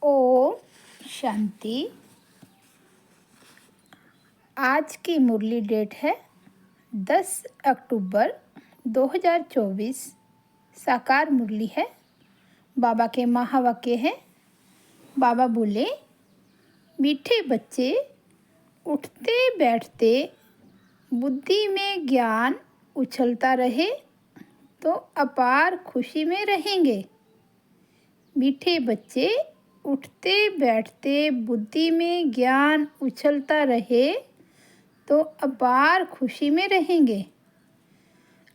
ओम शांति। आज की मुरली डेट है 10 अक्टूबर 2024। साकार मुरली है। बाबा के महावाक्य है। बाबा बोले, मीठे बच्चे उठते बैठते बुद्धि में ज्ञान उछलता रहे तो अपार खुशी में रहेंगे। मीठे बच्चे उठते बैठते बुद्धि में ज्ञान उछलता रहे तो अपार खुशी में रहेंगे।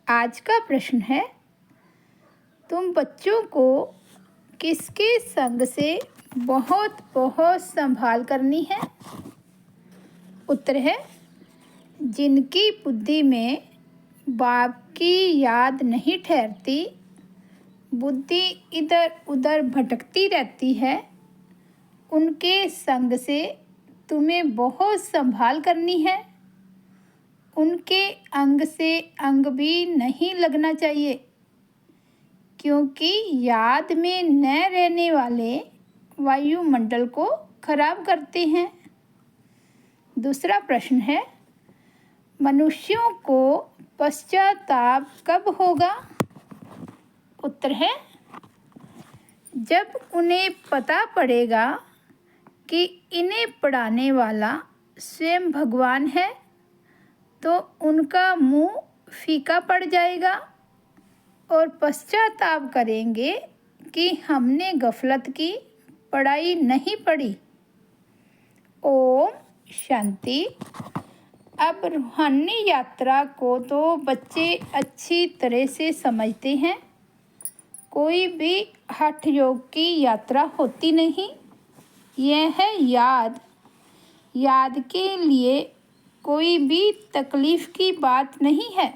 आज का प्रश्न है, तुम बच्चों को किसके संग से बहुत बहुत संभाल करनी है? उत्तर है, जिनकी बुद्धि में बाप की याद नहीं ठहरती, बुद्धि इधर उधर भटकती रहती है, उनके संग से तुम्हें बहुत संभाल करनी है। उनके अंग से अंग भी नहीं लगना चाहिए, क्योंकि याद में न रहने वाले वायुमंडल को खराब करते हैं। दूसरा प्रश्न है, मनुष्यों को पश्चाताप कब होगा? उत्तर है, जब उन्हें पता पड़ेगा कि इन्हें पढ़ाने वाला स्वयं भगवान है, तो उनका मुंह फीका पड़ जाएगा और पश्चाताप करेंगे कि हमने गफलत की, पढ़ाई नहीं पढ़ी। ओम शांति। अब रूहानी यात्रा को तो बच्चे अच्छी तरह से समझते हैं। कोई भी हठ योग की यात्रा होती नहीं। यह है याद। याद के लिए कोई भी तकलीफ़ की बात नहीं है।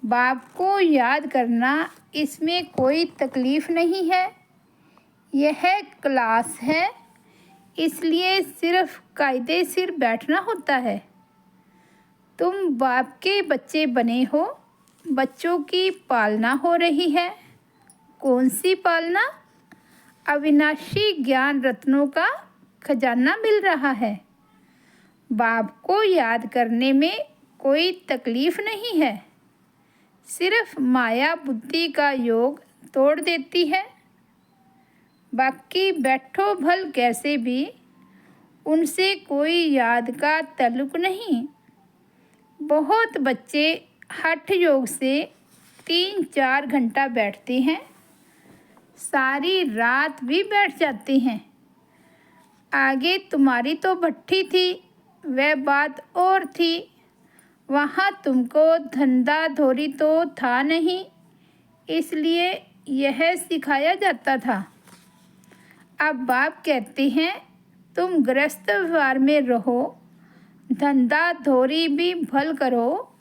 बाप को याद करना, इसमें कोई तकलीफ़ नहीं है। यह क्लास है, इसलिए सिर्फ कायदे सिर बैठना होता है। तुम बाप के बच्चे बने हो, बच्चों की पालना हो रही है। कौन सी पालना? अविनाशी ज्ञान रत्नों का खजाना मिल रहा है। बाप को याद करने में कोई तकलीफ़ नहीं है। सिर्फ माया बुद्धि का योग तोड़ देती है। बाकी बैठो भल कैसे भी, उनसे कोई याद का ताल्लुक नहीं। बहुत बच्चे हठ योग से 3-4 घंटा बैठते हैं, सारी रात भी बैठ जाते हैं। आगे तुम्हारी तो भट्ठी थी, वह बात और थी। वहाँ तुमको धंधा धोरी तो था नहीं, इसलिए यह सिखाया जाता था। अब बाप कहते हैं, तुम गृहस्थ व्यवहार में रहो, धंधा धोरी भी भल करो,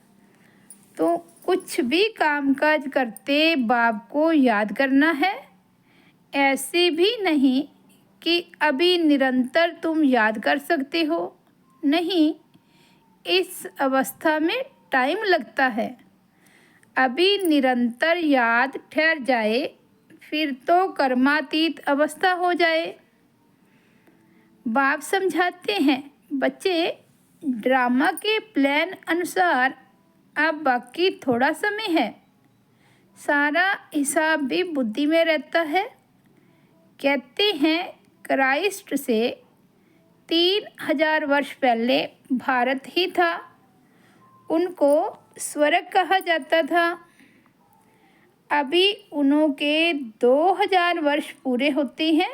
तो कुछ भी कामकाज करते बाप को याद करना है। ऐसे भी नहीं कि अभी निरंतर तुम याद कर सकते हो। नहीं, इस अवस्था में टाइम लगता है। अभी निरंतर याद ठहर जाए, फिर तो कर्मातीत अवस्था हो जाए। बाप समझाते हैं, बच्चे ड्रामा के प्लान अनुसार अब बाकी थोड़ा समय है। सारा हिसाब भी बुद्धि में रहता है। कहते हैं, क्राइस्ट से 3000 वर्ष पहले भारत ही था। उनको स्वर्ग कहा जाता था। अभी उनके 2000 वर्ष पूरे होते हैं।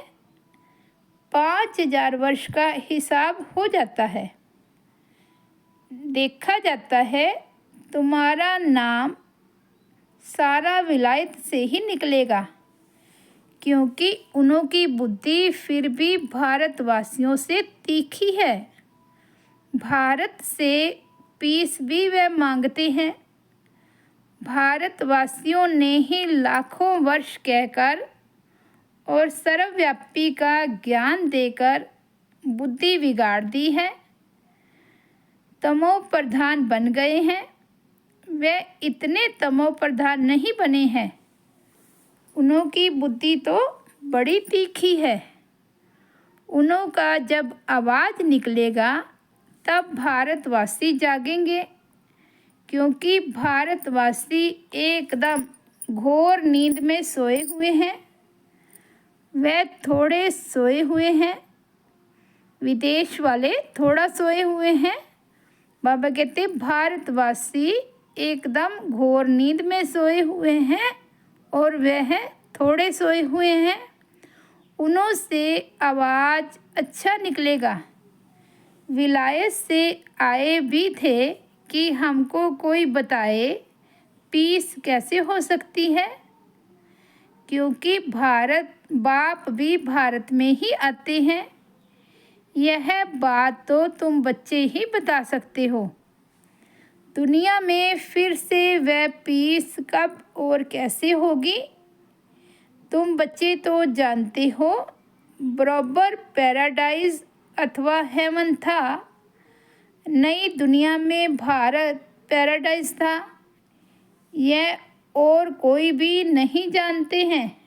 5000 वर्ष का हिसाब हो जाता है। देखा जाता है, तुम्हारा नाम सारा विलायत से ही निकलेगा, क्योंकि उनकी बुद्धि फिर भी भारतवासियों से तीखी है। भारत से पीस भी वह मांगते हैं। भारतवासियों ने ही लाखों वर्ष कहकर और सर्वव्यापी का ज्ञान देकर बुद्धि बिगाड़ दी है। तमो प्रधान बन गए हैं। वे इतने तमो प्रधान नहीं बने हैं। उनकी बुद्धि तो बड़ी तीखी है। उन्हों का जब आवाज़ निकलेगा तब भारतवासी जागेंगे, क्योंकि भारतवासी एकदम घोर नींद में सोए हुए हैं। वे थोड़े सोए हुए हैं, विदेश वाले थोड़ा सोए हुए हैं। बाबा कहते भारतवासी एकदम घोर नींद में सोए हुए हैं और वह थोड़े सोए हुए हैं। उन्हों से आवाज़ अच्छा निकलेगा। विलायत से आए भी थे कि हमको कोई बताए पीस कैसे हो सकती है, क्योंकि भारत बाप भी भारत में ही आते हैं। यह बात तो तुम बच्चे ही बता सकते हो। दुनिया में फिर से वह पीस कब और कैसे होगी? तुम बच्चे तो जानते हो, बराबर पैराडाइज अथवा हेवन था। नई दुनिया में भारत पैराडाइज था, यह और कोई भी नहीं जानते हैं।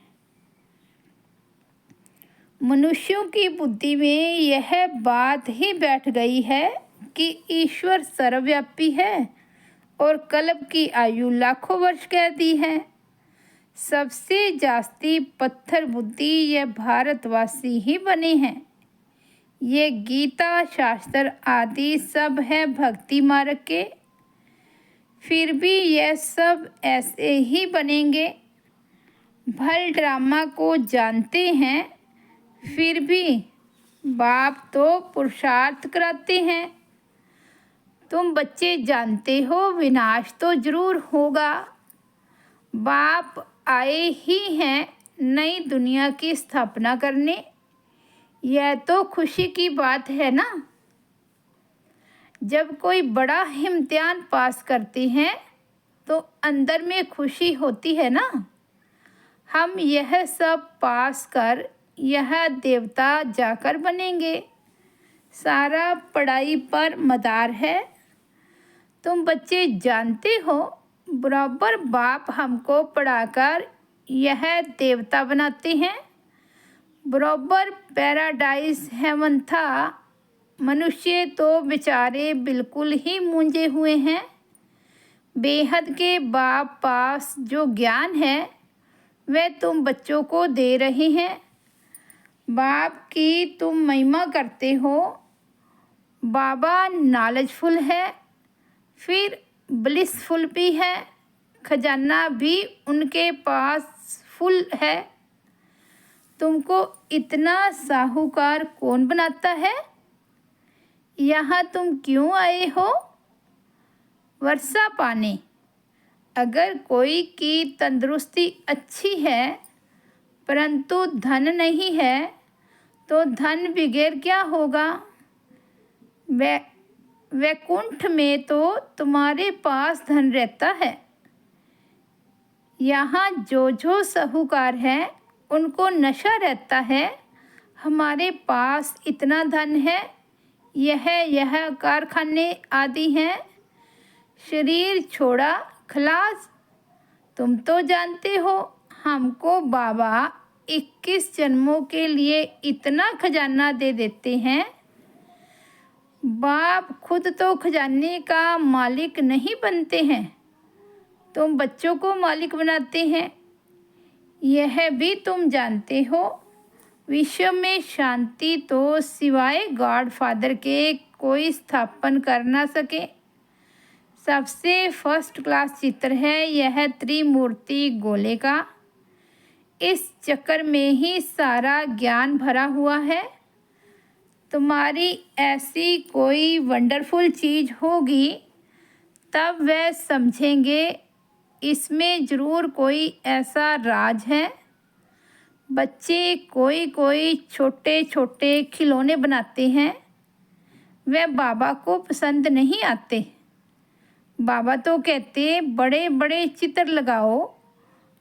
मनुष्यों की बुद्धि में यह बात ही बैठ गई है कि ईश्वर सर्वव्यापी है और कल्प की आयु लाखों वर्ष कह दी है। सबसे जास्ती पत्थर बुद्धि यह भारतवासी ही बने हैं। ये गीता शास्त्र आदि सब है भक्ति मार्ग के, फिर भी यह सब ऐसे ही बनेंगे। भल ड्रामा को जानते हैं, फिर भी बाप तो पुरुषार्थ कराते हैं। तुम बच्चे जानते हो विनाश तो जरूर होगा। बाप आए ही हैं नई दुनिया की स्थापना करने। यह तो खुशी की बात है ना। जब कोई बड़ा इम्तिहान पास करते हैं तो अंदर में खुशी होती है ना। हम यह सब पास कर यह देवता जाकर बनेंगे। सारा पढ़ाई पर मदार है। तुम बच्चे जानते हो, बराबर बाप हमको पढ़ाकर यह देवता बनाते हैं। बराबर पैराडाइज हेवन था। मनुष्य तो बेचारे बिल्कुल ही मूंझे हुए हैं। बेहद के बाप पास जो ज्ञान है वह तुम बच्चों को दे रहे हैं। बाप की तुम महिमा करते हो। बाबा नॉलेजफुल है, फिर ब्लिसफुल भी है। खजाना भी उनके पास फुल है। तुमको इतना साहूकार कौन बनाता है? यहाँ तुम क्यों आए हो? वर्षा पाने। अगर कोई की तंदुरुस्ती अच्छी है परंतु धन नहीं है तो धन बगैर क्या होगा? वैकुंठ में तो तुम्हारे पास धन रहता है। यहाँ जो साहूकार है उनको नशा रहता है। हमारे पास इतना धन है, यह कारखाने आदि हैं। शरीर छोड़ा खलास। तुम तो जानते हो हमको बाबा 21 जन्मों के लिए इतना खजाना दे देते हैं। बाप खुद तो खजाने का मालिक नहीं बनते हैं, तुम बच्चों को मालिक बनाते हैं। यह भी तुम जानते हो, विश्व में शांति तो सिवाय गॉड फादर के कोई स्थापन कर ना सके। सबसे फर्स्ट क्लास चित्र है यह त्रिमूर्ति गोले का। इस चक्कर में ही सारा ज्ञान भरा हुआ है। तुम्हारी ऐसी कोई वंडरफुल चीज़ होगी तब वह समझेंगे इसमें ज़रूर कोई ऐसा राज है। बच्चे कोई छोटे छोटे खिलौने बनाते हैं, वे बाबा को पसंद नहीं आते। बाबा तो कहते बड़े बड़े चित्र लगाओ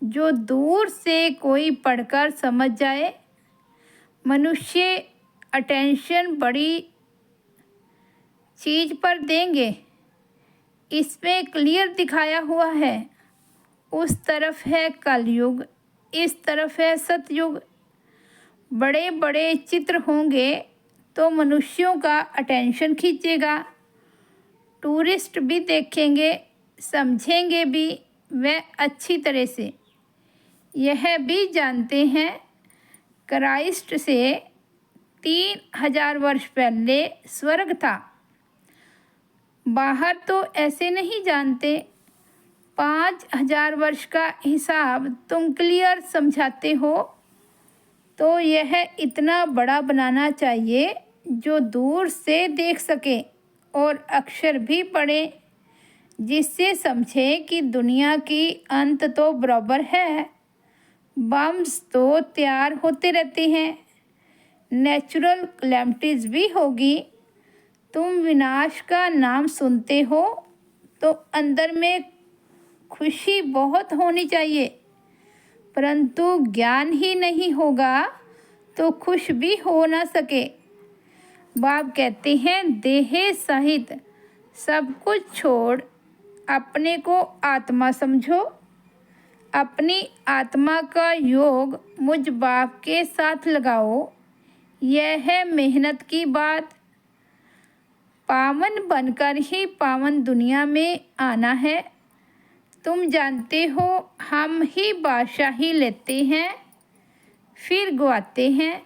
जो दूर से कोई पढ़कर समझ जाए। मनुष्य अटेंशन बड़ी चीज़ पर देंगे, इसमें क्लियर दिखाया हुआ है। उस तरफ है कलयुग, इस तरफ है सतयुग। बड़े बड़े चित्र होंगे तो मनुष्यों का अटेंशन खींचेगा। टूरिस्ट भी देखेंगे, समझेंगे भी वह अच्छी तरह से। यह भी जानते हैं क्राइस्ट से 3000 वर्ष पहले स्वर्ग था। बाहर तो ऐसे नहीं जानते। 5000 वर्ष का हिसाब तुम क्लियर समझाते हो, तो यह इतना बड़ा बनाना चाहिए जो दूर से देख सके और अक्षर भी पढ़े, जिससे समझे कि दुनिया की अंत तो बराबर है। बम्स तो तैयार होते रहते हैं, नेचुरल कैलेमिटीज़ भी होगी। तुम विनाश का नाम सुनते हो तो अंदर में खुशी बहुत होनी चाहिए, परंतु ज्ञान ही नहीं होगा तो खुश भी हो ना सके। बाप कहते हैं देह सहित सब कुछ छोड़ अपने को आत्मा समझो। अपनी आत्मा का योग मुझ बाप के साथ लगाओ। यह है मेहनत की बात। पावन बनकर ही पावन दुनिया में आना है। तुम जानते हो हम ही बादशाही लेते हैं फिर गवाते हैं।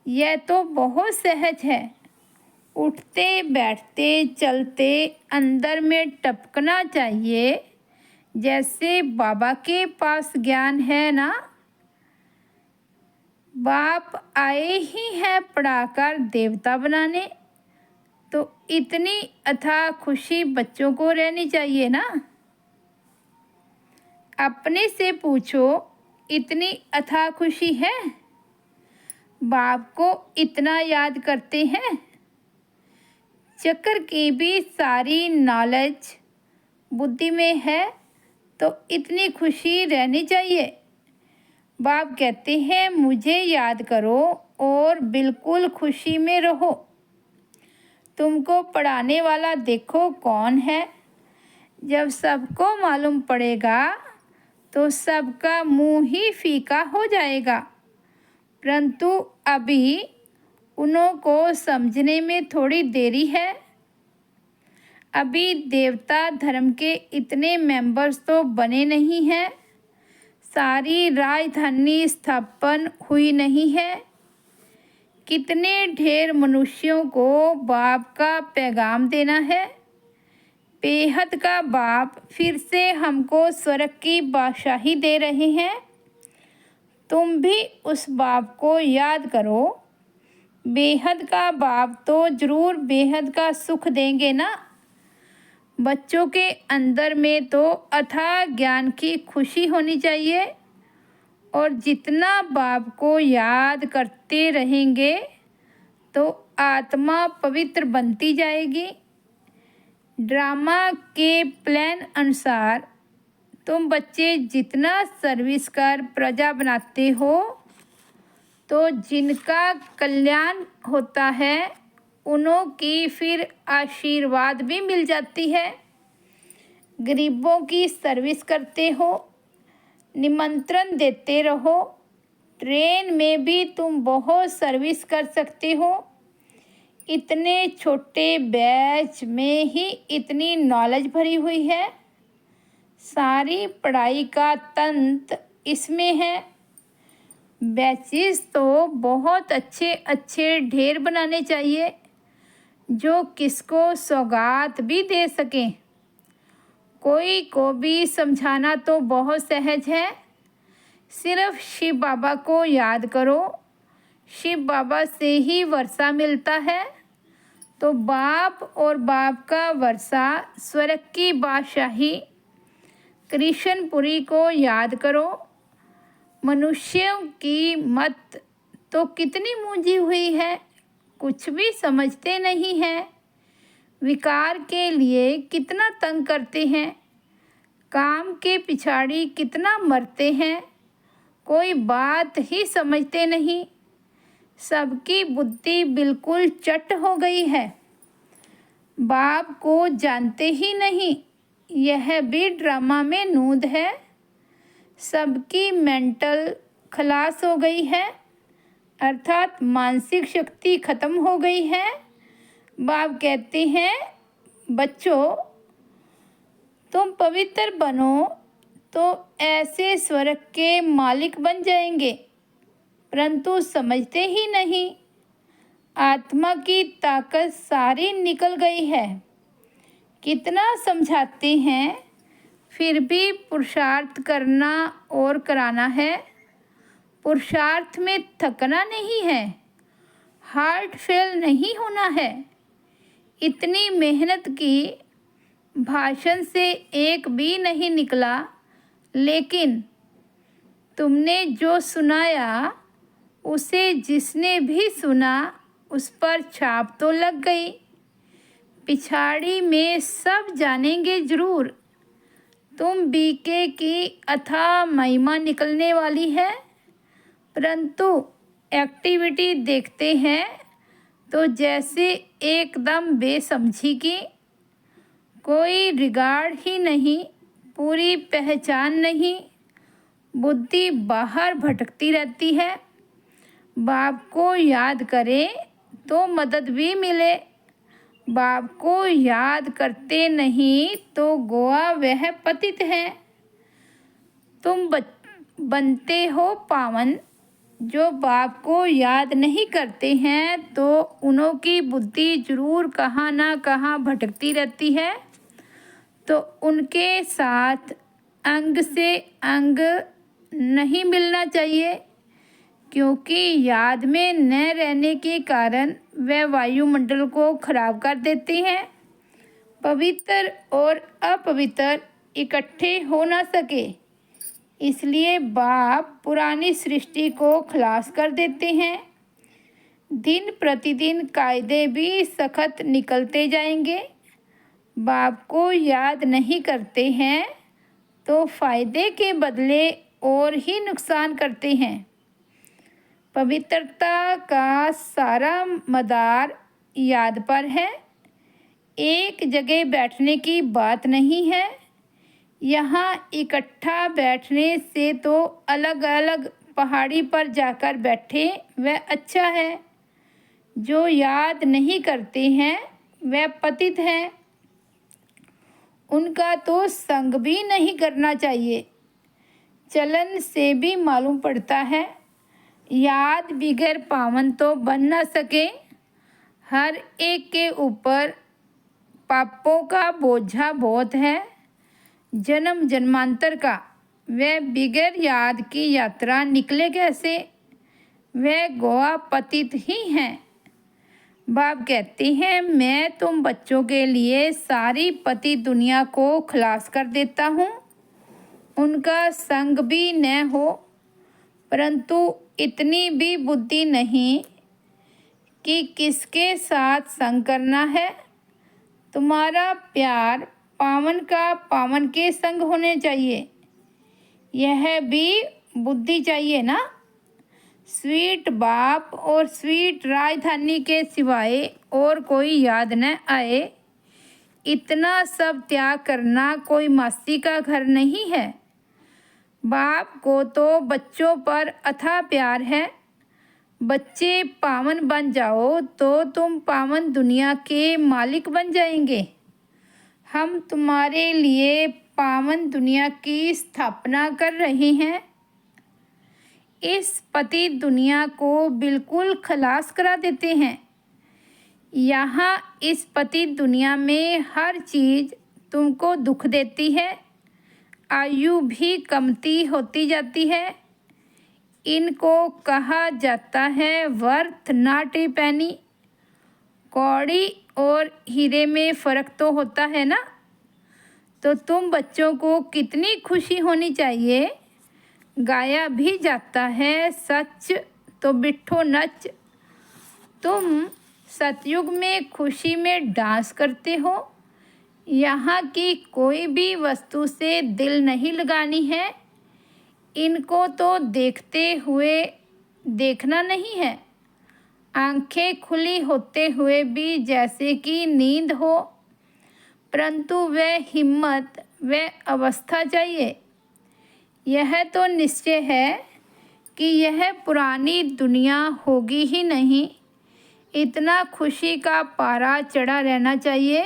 यह तो बहुत सहज है। उठते बैठते चलते अंदर में टपकना चाहिए, जैसे बाबा के पास ज्ञान है ना। बाप आए ही हैं पढ़ाकर देवता बनाने, तो इतनी अथाह खुशी बच्चों को रहनी चाहिए ना। अपने से पूछो, इतनी अथाह खुशी है? बाप को इतना याद करते हैं? चक्र की भी सारी नॉलेज बुद्धि में है, तो इतनी खुशी रहनी चाहिए। बाप कहते हैं मुझे याद करो और बिल्कुल खुशी में रहो। तुमको पढ़ाने वाला देखो कौन है। जब सबको मालूम पड़ेगा तो सबका मुंह ही फीका हो जाएगा, परंतु अभी उन्हों को समझने में थोड़ी देरी है। अभी देवता धर्म के इतने मेंबर्स तो बने नहीं हैं। सारी राजधानी स्थापन हुई नहीं है। कितने ढेर मनुष्यों को बाप का पैगाम देना है। बेहद का बाप फिर से हमको स्वर्ग की बादशाही दे रहे हैं। तुम भी उस बाप को याद करो। बेहद का बाप तो ज़रूर बेहद का सुख देंगे ना। बच्चों के अंदर में तो अथाह ज्ञान की खुशी होनी चाहिए, और जितना बाप को याद करते रहेंगे तो आत्मा पवित्र बनती जाएगी। ड्रामा के प्लान अनुसार तुम बच्चे जितना सर्विस कर प्रजा बनाते हो, तो जिनका कल्याण होता है उन्हों की फिर आशीर्वाद भी मिल जाती है। गरीबों की सर्विस करते हो, निमंत्रण देते रहो। ट्रेन में भी तुम बहुत सर्विस कर सकते हो। इतने छोटे बैच में ही इतनी नॉलेज भरी हुई है। सारी पढ़ाई का तंत्र इसमें है। बैचेस तो बहुत अच्छे अच्छे ढेर बनाने चाहिए, जो किसको सौगात भी दे सकें। कोई को भी समझाना तो बहुत सहज है। सिर्फ शिव बाबा को याद करो। शिव बाबा से ही वर्षा मिलता है, तो बाप और बाप का वर्षा स्वर्ग की बादशाही कृष्णपुरी को याद करो। मनुष्यों की मत तो कितनी मूंजी हुई है, कुछ भी समझते नहीं हैं। विकार के लिए कितना तंग करते हैं, काम के पिछाड़ी कितना मरते हैं। कोई बात ही समझते नहीं। सबकी बुद्धि बिल्कुल चट हो गई है। बाप को जानते ही नहीं। यह भी ड्रामा में नूंद है। सबकी मेंटल खलास हो गई है। अर्थात मानसिक शक्ति खत्म हो गई है। बाप कहते हैं बच्चों, तुम पवित्र बनो तो ऐसे स्वर्ग के मालिक बन जाएंगे, परंतु समझते ही नहीं। आत्मा की ताकत सारी निकल गई है। कितना समझाते हैं, फिर भी पुरुषार्थ करना और कराना है। पुरुषार्थ में थकना नहीं है, हार्ट फेल नहीं होना है। इतनी मेहनत की, भाषण से एक भी नहीं निकला, लेकिन तुमने जो सुनाया उसे जिसने भी सुना उस पर छाप तो लग गई। पिछाड़ी में सब जानेंगे जरूर, तुम बीके की अथाह महिमा निकलने वाली है। परंतु एक्टिविटी देखते हैं तो जैसे एकदम बेसमझी की, कोई रिगार्ड ही नहीं, पूरी पहचान नहीं, बुद्धि बाहर भटकती रहती है। बाप को याद करें तो मदद भी मिले। बाप को याद करते नहीं तो गोवा वह पतित है। तुम बनते हो पावन। जो बाप को याद नहीं करते हैं तो उन्हों की बुद्धि जरूर कहाँ ना कहाँ भटकती रहती है। तो उनके साथ अंग से अंग नहीं मिलना चाहिए, क्योंकि याद में न रहने के कारण वे वायुमंडल को खराब कर देते हैं। पवित्र और अपवित्र इकट्ठे हो ना सके, इसलिए बाप पुरानी सृष्टि को खलास कर देते हैं। दिन प्रतिदिन कायदे भी सख्त निकलते जाएंगे। बाप को याद नहीं करते हैं तो फायदे के बदले और ही नुकसान करते हैं। पवित्रता का सारा मदार याद पर है। एक जगह बैठने की बात नहीं है। यहाँ इकट्ठा बैठने से तो अलग अलग पहाड़ी पर जाकर बैठे वह अच्छा है। जो याद नहीं करते हैं वह पतित हैं। उनका तो संग भी नहीं करना चाहिए। चलन से भी मालूम पड़ता है, याद बिगैर पावन तो बन न सके। हर एक के ऊपर पापों का बोझा बहुत है, जन्म जन्मांतर का। वह बिगैर याद की यात्रा निकले कैसे? वह गोवा पतित ही हैं। बाप कहते हैं मैं तुम बच्चों के लिए सारी पति दुनिया को खलास कर देता हूँ। उनका संग भी न हो, परंतु इतनी भी बुद्धि नहीं कि किसके साथ संग करना है। तुम्हारा प्यार पावन का पावन के संग होने चाहिए। यह भी बुद्धि चाहिए ना। स्वीट बाप और स्वीट राजधानी के सिवाय और कोई याद न आए। इतना सब त्याग करना कोई मासी का घर नहीं है। बाप को तो बच्चों पर अथाह प्यार है। बच्चे पावन बन जाओ तो तुम पावन दुनिया के मालिक बन जाएंगे। हम तुम्हारे लिए पावन दुनिया की स्थापना कर रहे हैं। इस पति दुनिया को बिल्कुल खलास करा देते हैं। यहाँ इस पति दुनिया में हर चीज़ तुमको दुख देती है। आयु भी कमती होती जाती है। इनको कहा जाता है वर्थ नॉट ए पेनी। कौड़ी और हीरे में फ़र्क तो होता है ना। तो तुम बच्चों को कितनी खुशी होनी चाहिए। गाया भी जाता है सच तो बिट्ठो नच। तुम सतयुग में खुशी में डांस करते हो। यहाँ की कोई भी वस्तु से दिल नहीं लगानी है। इनको तो देखते हुए देखना नहीं है। आंखें खुली होते हुए भी जैसे कि नींद हो, परंतु वह हिम्मत, वह अवस्था चाहिए। यह तो निश्चय है कि यह पुरानी दुनिया होगी ही नहीं, इतना खुशी का पारा चढ़ा रहना चाहिए।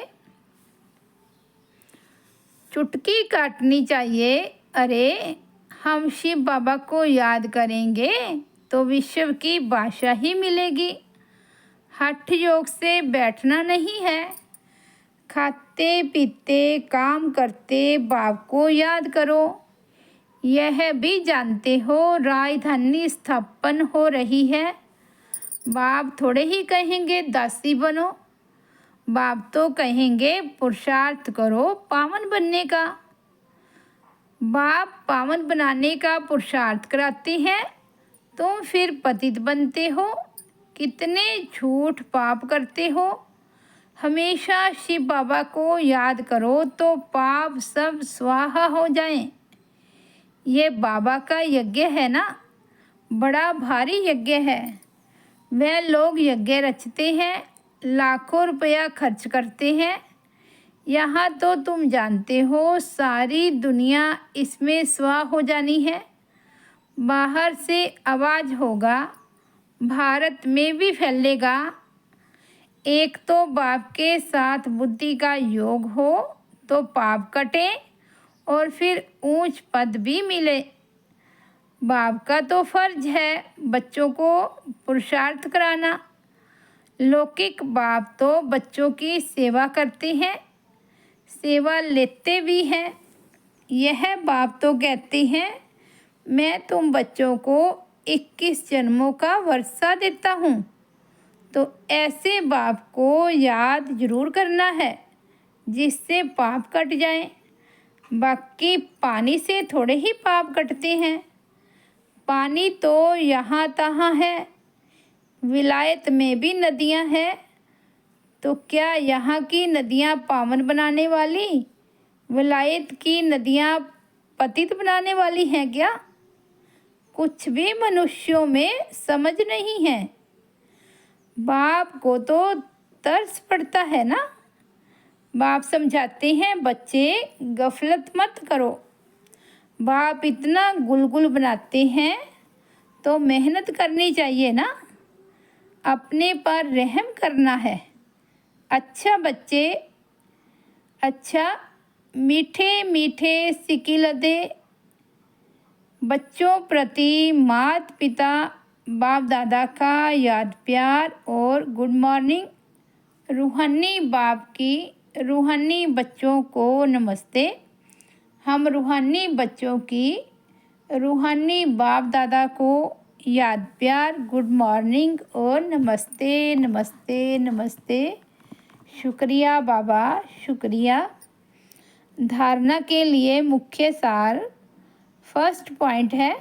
चुटकी काटनी चाहिए। अरे, हम शिव बाबा को याद करेंगे तो विश्व की भाषा ही मिलेगी। हठ योग से बैठना नहीं है, खाते पीते काम करते बाप को याद करो। यह भी जानते हो राजधानी स्थापन हो रही है। बाप थोड़े ही कहेंगे दासी बनो, बाप तो कहेंगे पुरुषार्थ करो पावन बनने का। बाप पावन बनाने का पुरुषार्थ कराते हैं, तुम फिर पतित बनते हो। कितने झूठ पाप करते हो। हमेशा शिव बाबा को याद करो तो पाप सब स्वाहा हो जाएं। ये बाबा का यज्ञ है ना, बड़ा भारी यज्ञ है। वह लोग यज्ञ रचते हैं, लाखों रुपया खर्च करते हैं। यहाँ तो तुम जानते हो सारी दुनिया इसमें स्वाह हो जानी है। बाहर से आवाज़ होगा, भारत में भी फैलेगा। एक तो बाप के साथ बुद्धि का योग हो तो पाप कटे और फिर ऊंच पद भी मिले। बाप का तो फर्ज है बच्चों को पुरुषार्थ कराना। लौकिक बाप तो बच्चों की सेवा करते हैं, सेवा लेते भी हैं। यह बाप तो कहते हैं मैं तुम बच्चों को 21 जन्मों का वर्षा देता हूँ। तो ऐसे बाप को याद जरूर करना है जिससे पाप कट जाएं। बाकी पानी से थोड़े ही पाप कटते हैं। पानी तो यहाँ तहाँ है, विलायत में भी नदियाँ हैं। तो क्या यहाँ की नदियाँ पावन बनाने वाली, विलायत की नदियाँ पतित बनाने वाली हैं क्या? कुछ भी मनुष्यों में समझ नहीं है। बाप को तो तरस पड़ता है ना। बाप समझाते हैं बच्चे गफलत मत करो। बाप इतना गुलगुल बनाते हैं तो मेहनत करनी चाहिए ना, अपने पर रहम करना है। अच्छा बच्चे, अच्छा मीठे मीठे सिकिल दे। बच्चों प्रति माता पिता बाप दादा का याद प्यार और गुड मॉर्निंग। रूहानी बाप की रूहानी बच्चों को नमस्ते। हम रूहानी बच्चों की रूहानी बाप दादा को याद प्यार गुड मॉर्निंग और नमस्ते नमस्ते नमस्ते। शुक्रिया बाबा, शुक्रिया। धारणा के लिए मुख्य सार फर्स्ट पॉइंट है,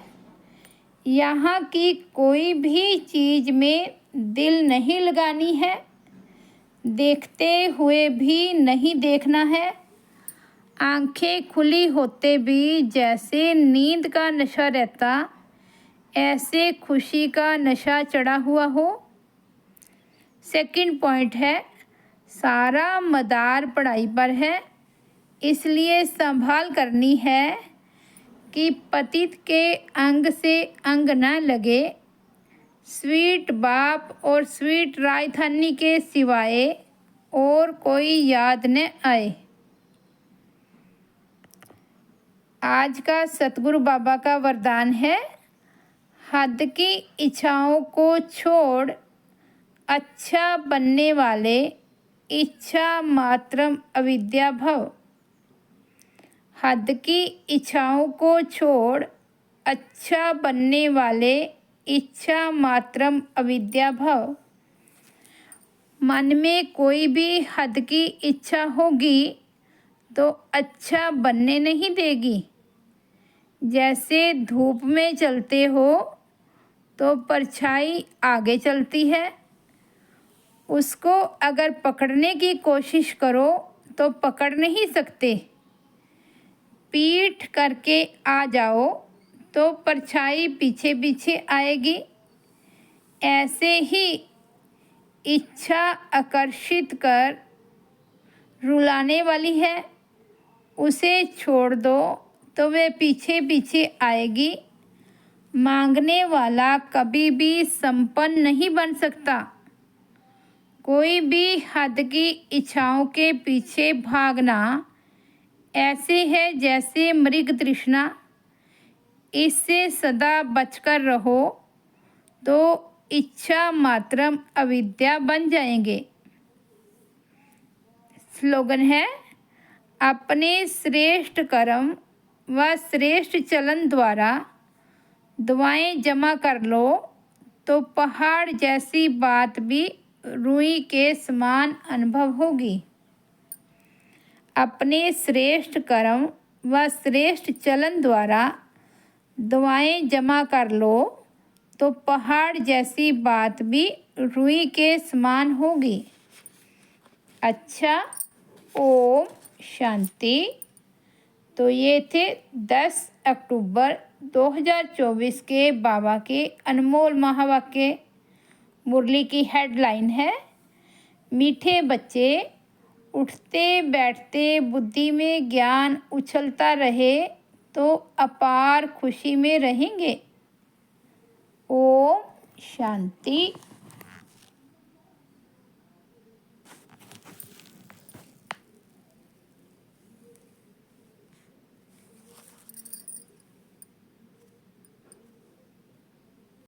यहाँ की कोई भी चीज़ में दिल नहीं लगानी है, देखते हुए भी नहीं देखना है। आंखें खुली होते भी जैसे नींद का नशा रहता, ऐसे खुशी का नशा चढ़ा हुआ हो। सेकंड पॉइंट है, सारा मदार पढ़ाई पर है, इसलिए संभाल करनी है कि पतित के अंग से अंग न लगे। स्वीट बाप और स्वीट राजधानी के सिवाय और कोई याद न आए। आज का सतगुरु बाबा का वरदान है, हद की इच्छाओं को छोड़ अच्छा बनने वाले इच्छा मात्रम अविद्या भव। हद की इच्छाओं को छोड़ अच्छा बनने वाले इच्छा मात्रम अविद्या भव। मन में कोई भी हद की इच्छा होगी तो अच्छा बनने नहीं देगी। जैसे धूप में चलते हो तो परछाई आगे चलती है, उसको अगर पकड़ने की कोशिश करो तो पकड़ नहीं सकते। पीठ करके आ जाओ तो परछाई पीछे पीछे आएगी। ऐसे ही इच्छा आकर्षित कर रुलाने वाली है, उसे छोड़ दो तो वे पीछे पीछे आएगी मांगने वाला कभी भी संपन्न नहीं बन सकता। कोई भी हद की इच्छाओं के पीछे भागना ऐसे है जैसे मृग तृष्णा। इससे सदा बचकर रहो तो इच्छा मात्रम अविद्या बन जाएंगे। स्लोगन है, अपने श्रेष्ठ कर्म व श्रेष्ठ चलन द्वारा दुआएं जमा कर लो तो पहाड़ जैसी बात भी रुई के समान अनुभव होगी। अपने श्रेष्ठ कर्म व श्रेष्ठ चलन द्वारा दुआएं जमा कर लो तो पहाड़ जैसी बात भी रुई के समान होगी। अच्छा, ओम शांति। तो ये थे 10 अक्टूबर 2024 के बाबा के अनमोल महावाक्य। मुरली की हेडलाइन है, मीठे बच्चे उठते बैठते बुद्धि में ज्ञान उछलता रहे तो अपार खुशी में रहेंगे। ओम शांति।